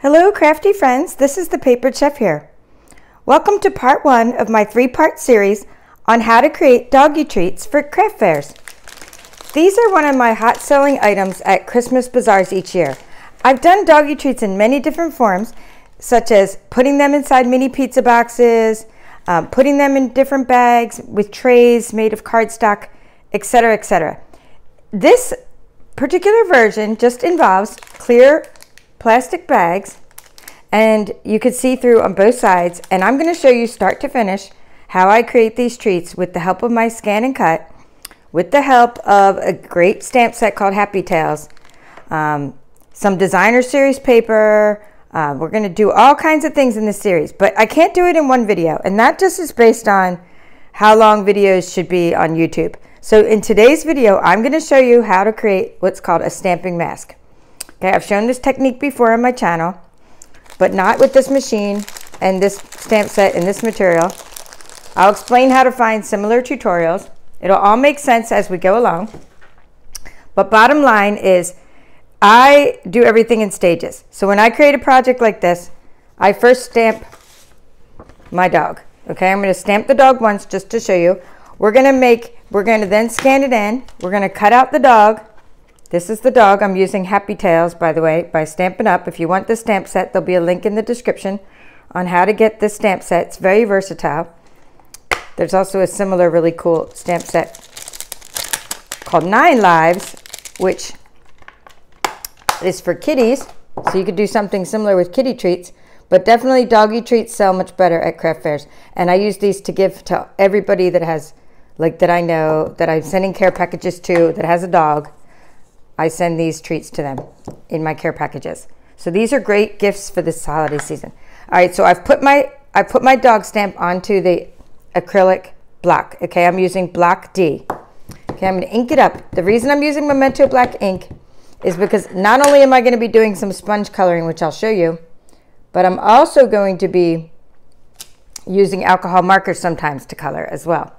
Hello crafty friends, this is the Papered Chef here. Welcome to part 1 of my 3-part series on how to create doggy treats for craft fairs. These are one of my hot selling items at Christmas bazaars each year. I've done doggy treats in many different forms, such as putting them inside mini pizza boxes, putting them in different bags with trays made of cardstock, etc., etc. This particular version just involves clear plastic bags, and you can see through on both sides, and I'm going to show you start to finish how I create these treats with the help of my ScanNCut, with the help of a great stamp set called Happy Tales, some designer series paper. We're going to do all kinds of things in this series, but I can't do it in one video, and that just is based on how long videos should be on YouTube. So in today's video, I'm going to show you how to create what's called a stamping mask. Okay, I've shown this technique before on my channel, but not with this machine and this stamp set and this material. I'll explain how to find similar tutorials. It'll all make sense as we go along. But bottom line is, I do everything in stages. So when I create a project like this, I first stamp my dog. Okay, I'm going to stamp the dog once just to show you. We're going to then scan it in. We're going to cut out the dog. This is the dog. I'm using Happy Tales, by the way, by Stampin Up. If you want the stamp set, there'll be a link in the description on how to get this stamp set. It's very versatile. There's also a similar really cool stamp set called 9 Lives, which is for kitties. So you could do something similar with kitty treats, but definitely doggy treats sell much better at craft fairs. And I use these to give to everybody that has, like, that I know, that I'm sending care packages to, that has a dog. I send these treats to them in my care packages. So these are great gifts for this holiday season. All right, so I put my dog stamp onto the acrylic block. Okay, I'm using block D. Okay, I'm going to ink it up. The reason I'm using Memento black ink is because not only am I going to be doing some sponge coloring, which I'll show you, but I'm also going to be using alcohol markers sometimes to color as well.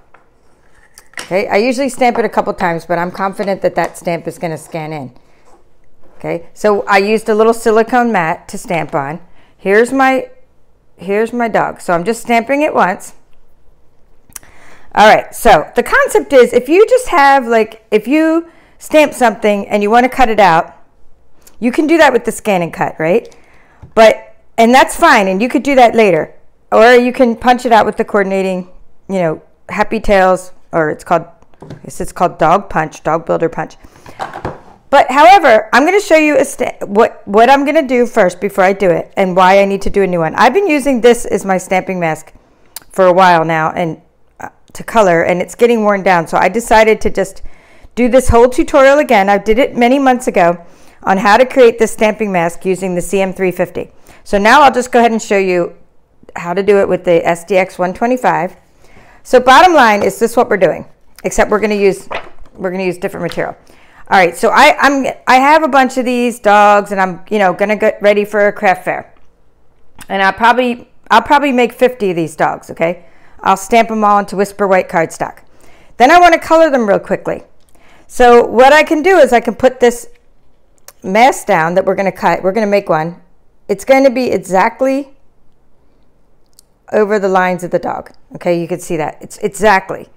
Okay, I usually stamp it a couple times, but I'm confident that that stamp is going to scan in. Okay, so I used a little silicone mat to stamp on. Here's my dog. So I'm just stamping it once. All right, so the concept is, if you just have, like, if you stamp something and you want to cut it out, you can do that with the ScanNCut, right? And that's fine, and you could do that later. Or you can punch it out with the coordinating, you know, Happy Tales, or it's called Dog Punch, Dog Builder Punch. But however, I'm going to show you what I'm going to do first before I do it, and why I need to do a new one. I've been using this as my stamping mask for a while now, and to color, and it's getting worn down. So I decided to just do this whole tutorial again. I did it many months ago on how to create this stamping mask using the CM350. So now I'll just go ahead and show you how to do it with the SDX 125. So bottom line is this: what we're doing, except we're going to use different material. All right, so I have a bunch of these dogs, and I'm going to get ready for a craft fair, and I'll probably make 50 of these dogs. Okay, I'll stamp them all into Whisper White cardstock. Then I want to color them real quickly. So what I can do is I can put this mask down that we're going to cut. We're going to make one. It's going to be exactly over the lines of the dog. Okay, you can see that. It's exactly.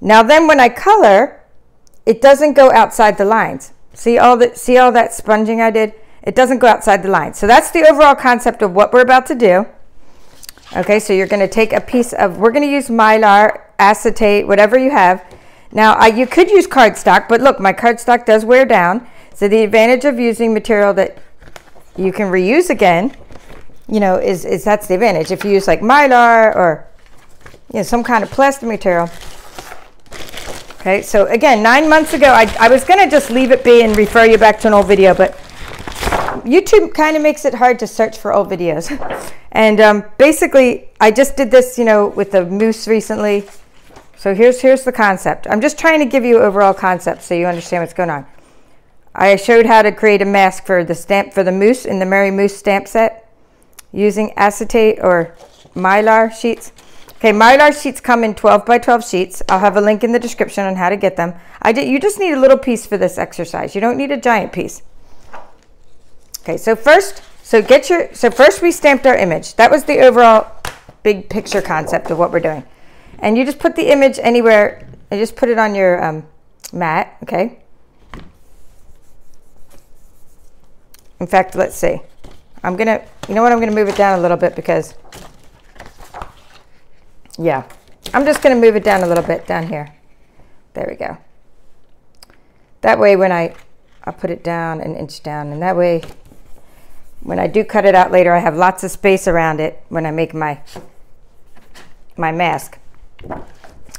Now then when I color, it doesn't go outside the lines. See all that sponging I did? It doesn't go outside the lines. So that's the overall concept of what we're about to do. Okay, so you're going to take a piece of, we're going to use Mylar, acetate, whatever you have. Now you could use cardstock, but look, my cardstock does wear down. So the advantage of using material that you can reuse again, you know, is that's the advantage. If you use like Mylar or, you know, some kind of plastic material. Okay, so again, 9 months ago, I was going to just leave it be and refer you back to an old video, but YouTube kind of makes it hard to search for old videos. And basically, I just did this, you know, with the moose recently. So here's the concept. I'm just trying to give you overall concept so you understand what's going on. I showed how to create a mask for the moose in the Merry Moose stamp set using acetate or Mylar sheets. Okay, Mylar sheets come in 12 by 12 sheets. I'll have a link in the description on how to get them. You just need a little piece for this exercise. You don't need a giant piece. Okay, so first So so first we stamped our image. That was the overall big picture concept of what we're doing. And you just put the image anywhere and just put it on your mat, okay? In fact, let's see. I'm gonna, you know what, I'm gonna move it down a little bit because, yeah, I'm just gonna move it down a little bit down here. There we go. That way when I'll put it down an inch down, and that way when I do cut it out later, I have lots of space around it when I make my mask.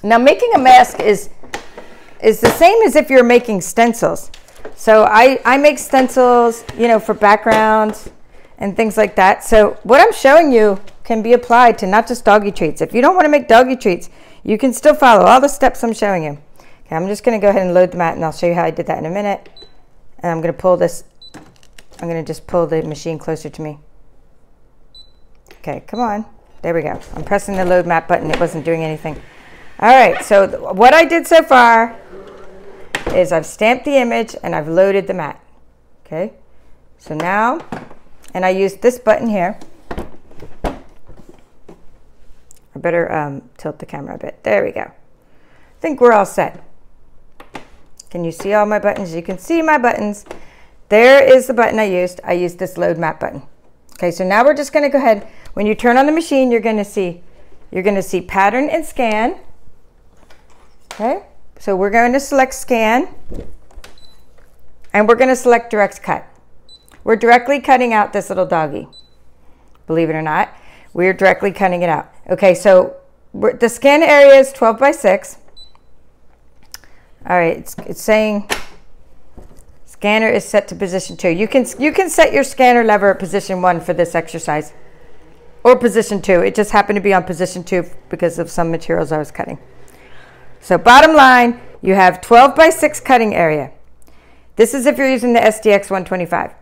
Now making a mask is the same as if you're making stencils. So I make stencils, you know, for backgrounds and things like that. So what I'm showing you can be applied to not just Doggie Treats. If you don't want to make Doggie Treats, you can still follow all the steps I'm showing you. Okay, I'm just going to go ahead and load the mat, and I'll show you how I did that in a minute. And I'm going to pull this, I'm going to just pull the machine closer to me. Okay, come on. There we go. I'm pressing the load mat button. It wasn't doing anything. All right, so what I did so far is I've stamped the image and I've loaded the mat. Okay, so now, and I used this button here. I better tilt the camera a bit. There we go. I think we're all set. Can you see all my buttons? You can see my buttons. There is the button I used. I used this load mat button. Okay, so now we're just going to go ahead. When you turn on the machine, you're going to see pattern and scan. Okay, so we're going to select scan, and we're going to select direct cut. We're directly cutting out this little doggy. Believe it or not, we're directly cutting it out. Okay, so the scan area is 12 by 6. All right, it's saying scanner is set to position 2. You can set your scanner lever at position 1 for this exercise, or position 2. It just happened to be on position 2 because of some materials I was cutting. So bottom line, you have 12 by 6 cutting area. This is if you're using the SDX 125.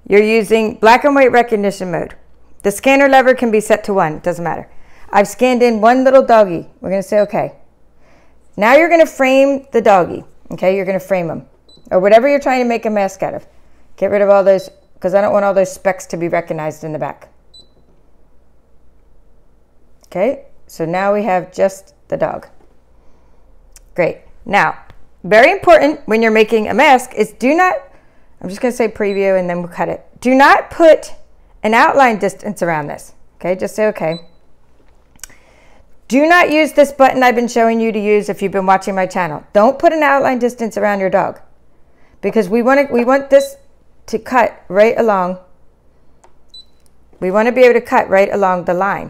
You're using black and white recognition mode. The scanner lever can be set to 1, it doesn't matter. I've scanned in one little doggy. We're gonna say okay. Now you're gonna frame the doggy, okay? You're gonna frame him, or whatever you're trying to make a mask out of. Get rid of all those, because I don't want all those specks to be recognized in the back. Okay, so now we have just the dog. Great. Now, very important when you're making a mask is do not, I'm just gonna say preview and then we'll cut it. Do not put an outline distance around this, okay? Just say okay. Do not use this button I've been showing you to use if you've been watching my channel. Don't put an outline distance around your dog, because we want this to cut right along. We want to be able to cut right along the line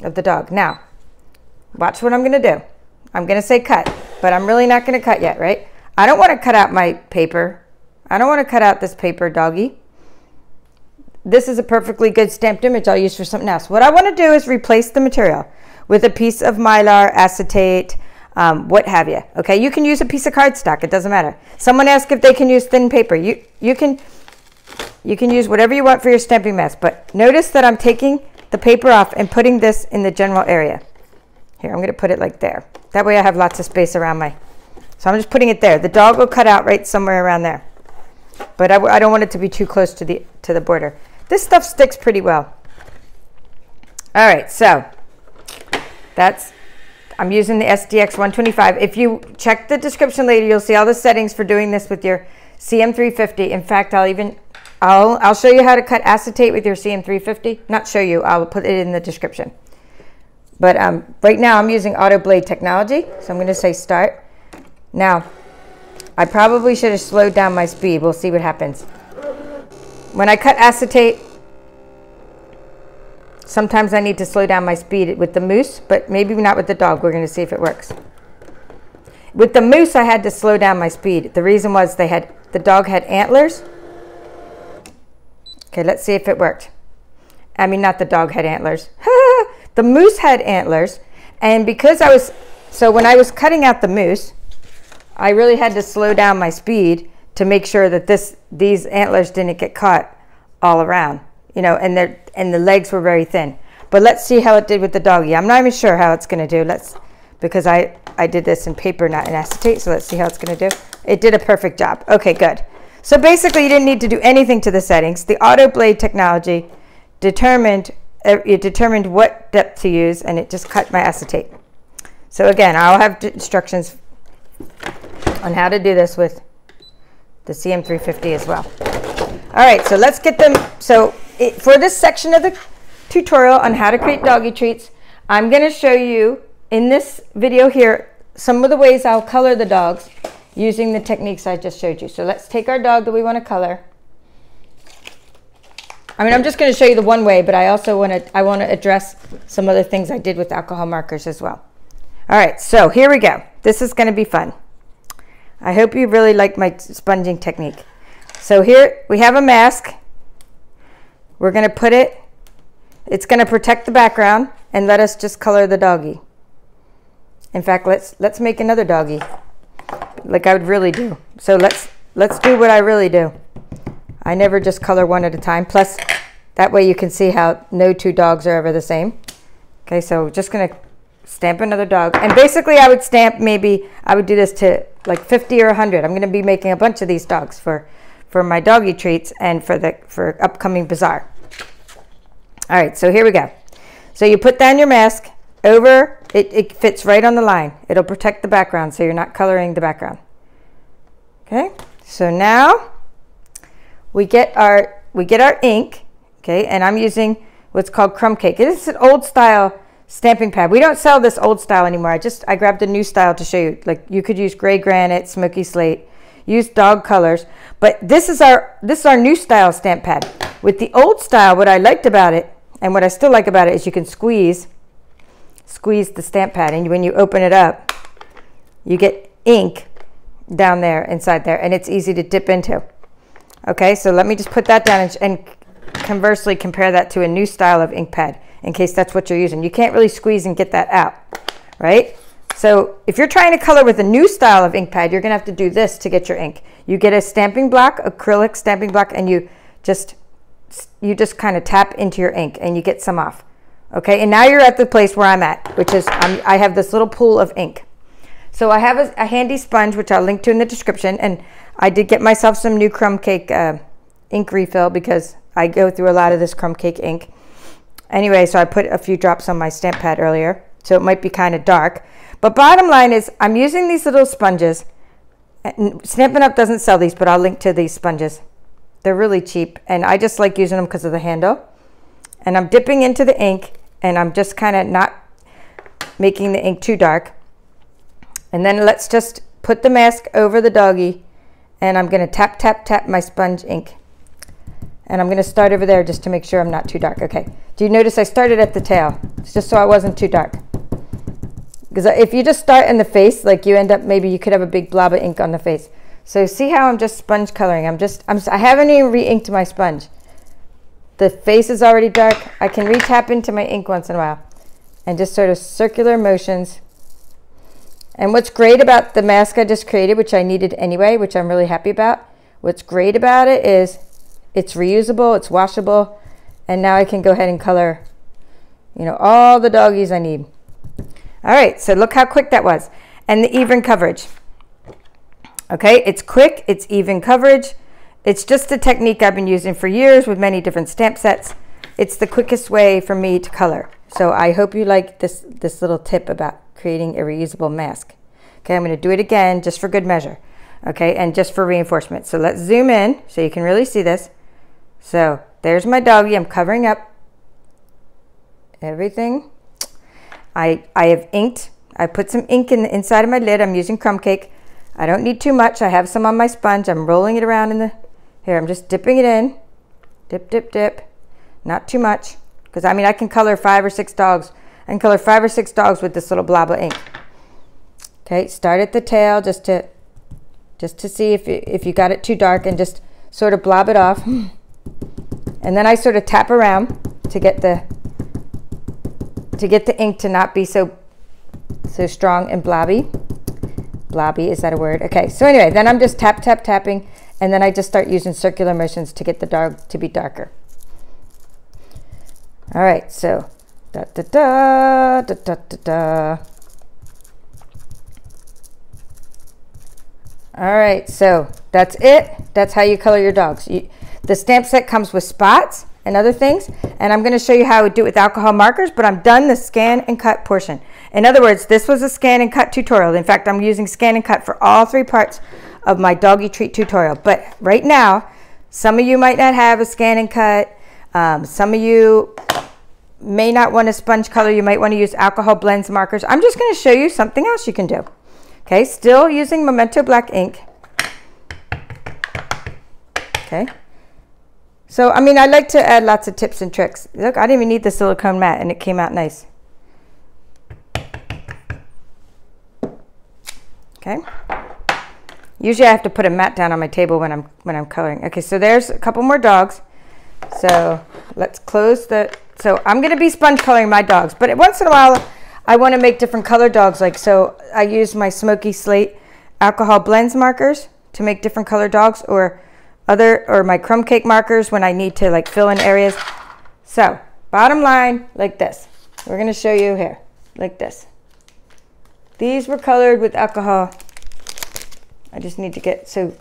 of the dog. Now, watch what I'm going to do. I'm going to say cut, but I'm really not going to cut yet, right? I don't want to cut out my paper. I don't want to cut out this paper doggy. This is a perfectly good stamped image I'll use for something else. What I want to do is replace the material with a piece of Mylar, acetate, what have you. Okay, you can use a piece of cardstock. It doesn't matter. Someone asked if they can use thin paper. You can use whatever you want for your stamping mask. But notice that I'm taking the paper off and putting this in the general area. Here, I'm going to put it like there. That way I have lots of space around my. So I'm just putting it there. The dog will cut out right somewhere around there. But I don't want it to be too close to the border. This stuff sticks pretty well. All right, so I'm using the SDX 125. If you check the description later, you'll see all the settings for doing this with your CM350. In fact, I'll show you how to cut acetate with your CM350. Not show you, I'll put it in the description. But right now I'm using auto blade technology, so I'm going to say start. Now, I probably should have slowed down my speed. We'll see what happens. When I cut acetate, sometimes I need to slow down my speed with the moose, but maybe not with the dog. We're going to see if it works. With the moose, I had to slow down my speed. The reason was the dog had antlers. Okay, let's see if it worked. I mean, not the dog had antlers. The moose had antlers, and because so when I was cutting out the moose, I really had to slow down my speed to make sure that these antlers didn't get caught all around, you know, and the legs were very thin. But let's see how it did with the doggy. I'm not even sure how it's going to do. Because I did this in paper, not in acetate, so let's see how it's going to do. It did a perfect job. Okay, good. So basically you didn't need to do anything to the settings. The auto blade technology determined what depth to use, and it just cut my acetate. So again, I'll have instructions on how to do this with the CM350 as well. All right, so let's get them. So for this section of the tutorial on how to create doggy treats, I'm going to show you in this video here some of the ways I'll color the dogs using the techniques I just showed you. So let's take our dog that we want to color. I mean, I'm just going to show you the one way, but I also want to address some other things I did with alcohol markers as well. All right, so here we go. This is going to be fun. I hope you really like my sponging technique. So here we have a mask. We're going to put it, it's going to protect the background, and let us just color the doggy. In fact, let's make another doggy like I would really do. So let's do what I really do. I never just color one at a time. Plus, that way you can see how no two dogs are ever the same. Okay, so just gonna stamp another dog. And basically I would stamp, maybe I would do this to like 50 or 100. I'm gonna be making a bunch of these dogs for my doggy treats and for upcoming bazaar. All right, so here we go. So you put down your mask over, it fits right on the line. It'll protect the background so you're not coloring the background. Okay, so now we get our ink, okay, and I'm using what's called Crumb Cake. It is an old style stamping pad. We don't sell this old style anymore. I grabbed a new style to show you. Like you could use gray granite, smoky slate, use dog colors, but this is our new style stamp pad. With the old style, what I liked about it and what I still like about it is you can squeeze the stamp pad, and when you open it up, you get ink down there inside there, and it's easy to dip into. Okay, so let me just put that down and conversely compare that to a new style of ink pad in case that's what you're using. You can't really squeeze and get that out, right? So if you're trying to color with a new style of ink pad, you're gonna have to do this to get your ink. You get a stamping block, acrylic stamping block, and you just kind of tap into your ink and you get some off. Okay, and now you're at the place where I'm at, which is I have this little pool of ink. So I have a handy sponge, which I'll link to in the description, and I did get myself some new Crumb Cake ink refill because I go through a lot of this Crumb Cake ink. Anyway, so I put a few drops on my stamp pad earlier, so it might be kind of dark. But bottom line is I'm using these little sponges. Stampin' Up doesn't sell these, but I'll link to these sponges. They're really cheap, and I just like using them because of the handle. And I'm dipping into the ink, and I'm just kind of not making the ink too dark. And then let's just put the mask over the doggy, and I'm going to tap, tap, tap my sponge ink. And I'm going to start over there just to make sure I'm not too dark. Okay, do you notice I started at the tail? It's just so I wasn't too dark. Because if you just start in the face, like you end up, maybe you could have a big blob of ink on the face. So see how I'm just sponge coloring? I haven't even re-inked my sponge. The face is already dark. I can re-tap into my ink once in a while and just sort of circular motions. And what's great about the mask I just created, which I needed anyway, which I'm really happy about, what's great about it is it's reusable, it's washable, and now I can go ahead and color, you know, all the doggies I need. All right, so look how quick that was. And the even coverage. Okay, it's quick, it's even coverage. It's just a technique I've been using for years with many different stamp sets. It's the quickest way for me to color. So I hope you like this little tip about creating a reusable mask. Okay, I'm going to do it again just for good measure. Okay, and just for reinforcement. So let's zoom in so you can really see this. So there's my doggy. I'm covering up everything. I have inked. I put some ink in the inside of my lid. I'm using Crumb Cake. I don't need too much. I have some on my sponge. I'm rolling it around in the, here, I'm just dipping it in. Dip, dip, dip. Not too much. Because I mean, I can color 5 or 6 dogs. I can color 5 or 6 dogs with this little blob of ink. Okay, start at the tail just to see if you got it too dark, and just sort of blob it off. And then I sort of tap around to get the ink to not be so strong and blobby. Blobby, is that a word? Okay, so anyway, then I'm just tap, tap, tapping, and then I just start using circular motions to get the dog to be darker. All right, so da da da da da da da. All right, so that's it. That's how you color your dogs. The stamp set comes with spots and other things, and I'm going to show you how I would do it with alcohol markers, but I'm done the scan and cut portion. In other words, this was a scan and cut tutorial. In fact, I'm using scan and cut for all 3 parts of my doggy treat tutorial. But right now, some of you might not have a scan and cut. Some of you may not want a sponge color. You might want to use alcohol blends markers. I'm just going to show you something else you can do. Okay, still using Memento black ink. Okay. So, I mean, I like to add lots of tips and tricks. Look, I didn't even need the silicone mat, and it came out nice. Okay. Usually I have to put a mat down on my table when I'm coloring. Okay, so there's a couple more dogs. So let's close the, so I'm going to be sponge coloring my dogs, but once in a while I want to make different color dogs. Like, so I use my smoky slate alcohol blends markers to make different color dogs, or my crumb cake markers when I need to like fill in areas. So bottom line, like this. We're going to show you here, like this. These were colored with alcohol. I just need to get, so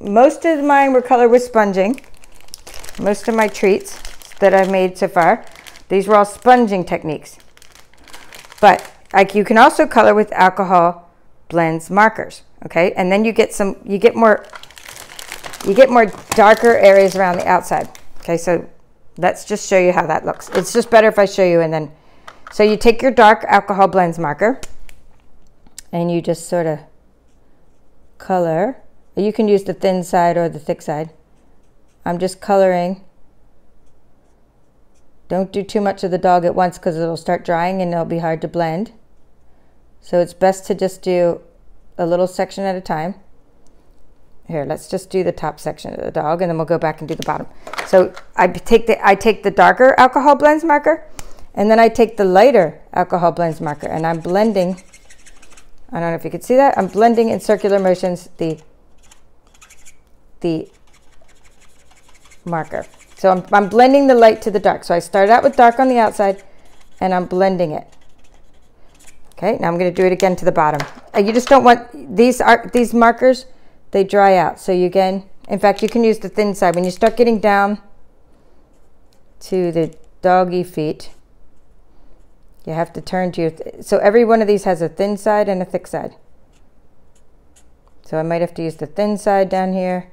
most of mine were colored with sponging. Most of my treats that I've made so far, these were all sponging techniques. But like, you can also color with alcohol blends markers, okay? And then you get more darker areas around the outside. Okay, so let's just show you how that looks. It's just better if I show you, and then, so you take your dark alcohol blends marker and you just sort of color. You can use the thin side or the thick side. I'm just coloring. Don't do too much of the dog at once because it'll start drying and it'll be hard to blend. So it's best to just do a little section at a time. Here, let's just do the top section of the dog, and then we'll go back and do the bottom. So I take the darker alcohol blends marker, and then I take the lighter alcohol blends marker, and I'm blending. I don't know if you can see that. I'm blending in circular motions the marker. So I'm blending the light to the dark. So I started out with dark on the outside, and I'm blending it. Okay, now I'm going to do it again to the bottom. You just don't want these markers, they dry out. So you again, in fact, you can use the thin side. When you start getting down to the doggy feet, you have to turn to your, so every one of these has a thin side and a thick side. So I might have to use the thin side down here.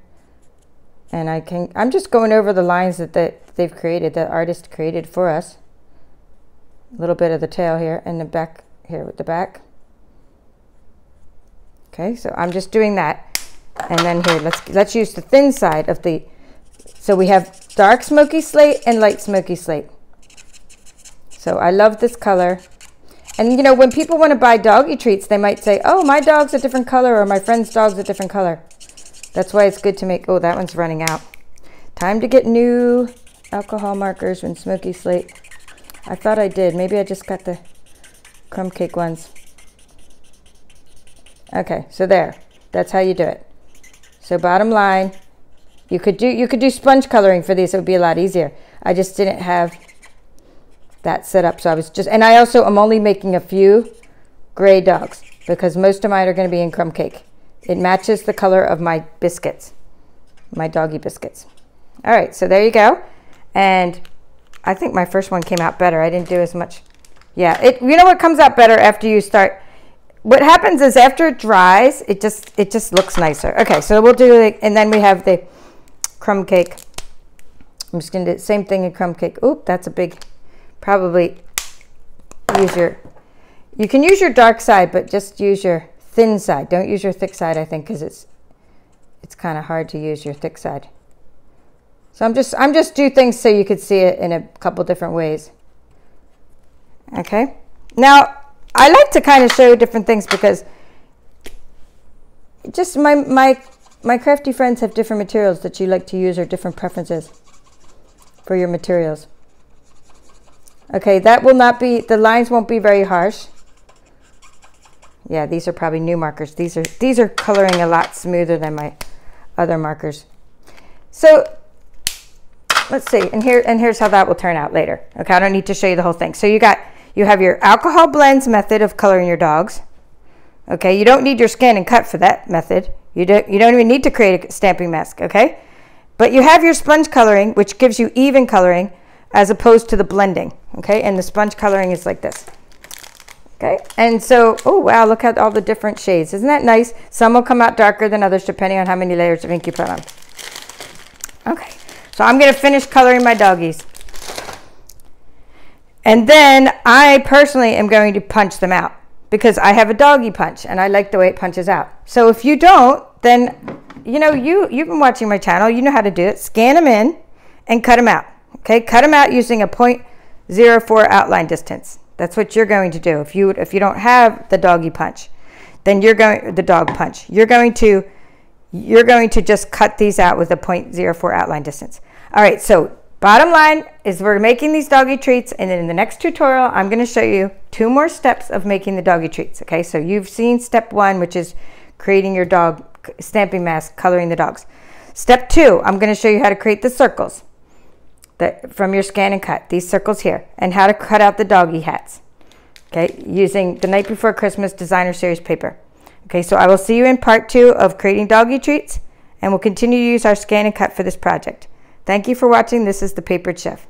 And I'm just going over the lines that they've created, the artist created for us. A little bit of the tail here and the back here with the back. Okay, so I'm just doing that. And then here, let's use the thin side of the, so we have dark smoky slate and light smoky slate. So I love this color. And you know, when people want to buy doggy treats, they might say, oh, my dog's a different color, or my friend's dog's a different color. That's why it's good to make, oh, that one's running out. Time to get new alcohol markers and smoky slate. I thought I did. Maybe I just got the crumb cake ones. Okay, so there. That's how you do it. So bottom line, you could do sponge coloring for these. It would be a lot easier. I just didn't have that set up, so I was just, and I also am only making a few gray dogs because most of mine are going to be in crumb cake. It matches the color of my biscuits, my doggy biscuits. All right, so there you go. And I think my first one came out better. I didn't do as much. Yeah, you know what comes out better after you start? What happens is after it dries, it just looks nicer. Okay, so we'll do it, and then we have the crumb cake. I'm just going to do the same thing in crumb cake. Oop, that's a big, probably use your, you can use your dark side, but just use your thin side. Don't use your thick side, I think, because it's kind of hard to use your thick side. So I'm just do things so you could see it in a couple different ways. Okay. Now, I like to kind of show different things because just my crafty friends have different materials that you like to use, or different preferences for your materials. Okay, that will not be, the lines won't be very harsh. Yeah, these are probably new markers. These are coloring a lot smoother than my other markers. So let's see, and here's how that will turn out later. Okay, I don't need to show you the whole thing. So you have your alcohol blends method of coloring your dogs. Okay, you don't need your scan and cut for that method. You don't even need to create a stamping mask, okay? But you have your sponge coloring, which gives you even coloring as opposed to the blending, okay? And the sponge coloring is like this, okay? And so, oh wow, look at all the different shades. Isn't that nice? Some will come out darker than others depending on how many layers of ink you put on. Okay, so I'm gonna finish coloring my doggies. And then I personally am going to punch them out because I have a doggy punch and I like the way it punches out. So if you don't, then you know, you've been watching my channel, you know how to do it. Scan them in and cut them out. Okay, cut them out using a 0.04 outline distance. That's what you're going to do. If you don't have the doggy punch, then you're going to just cut these out with a 0.04 outline distance. All right, so bottom line is we're making these doggy treats, and then in the next tutorial, I'm going to show you 2 more steps of making the doggy treats. Okay, so you've seen step 1, which is creating your dog stamping mask, coloring the dogs. Step 2, I'm going to show you how to create the circles from your ScanNCut, these circles here, and how to cut out the doggy hats, okay, using the Night Before Christmas Designer Series paper. Okay, so I will see you in part 2 of creating doggy treats, and we'll continue to use our ScanNCut for this project. Thank you for watching. This is the Papered Chef.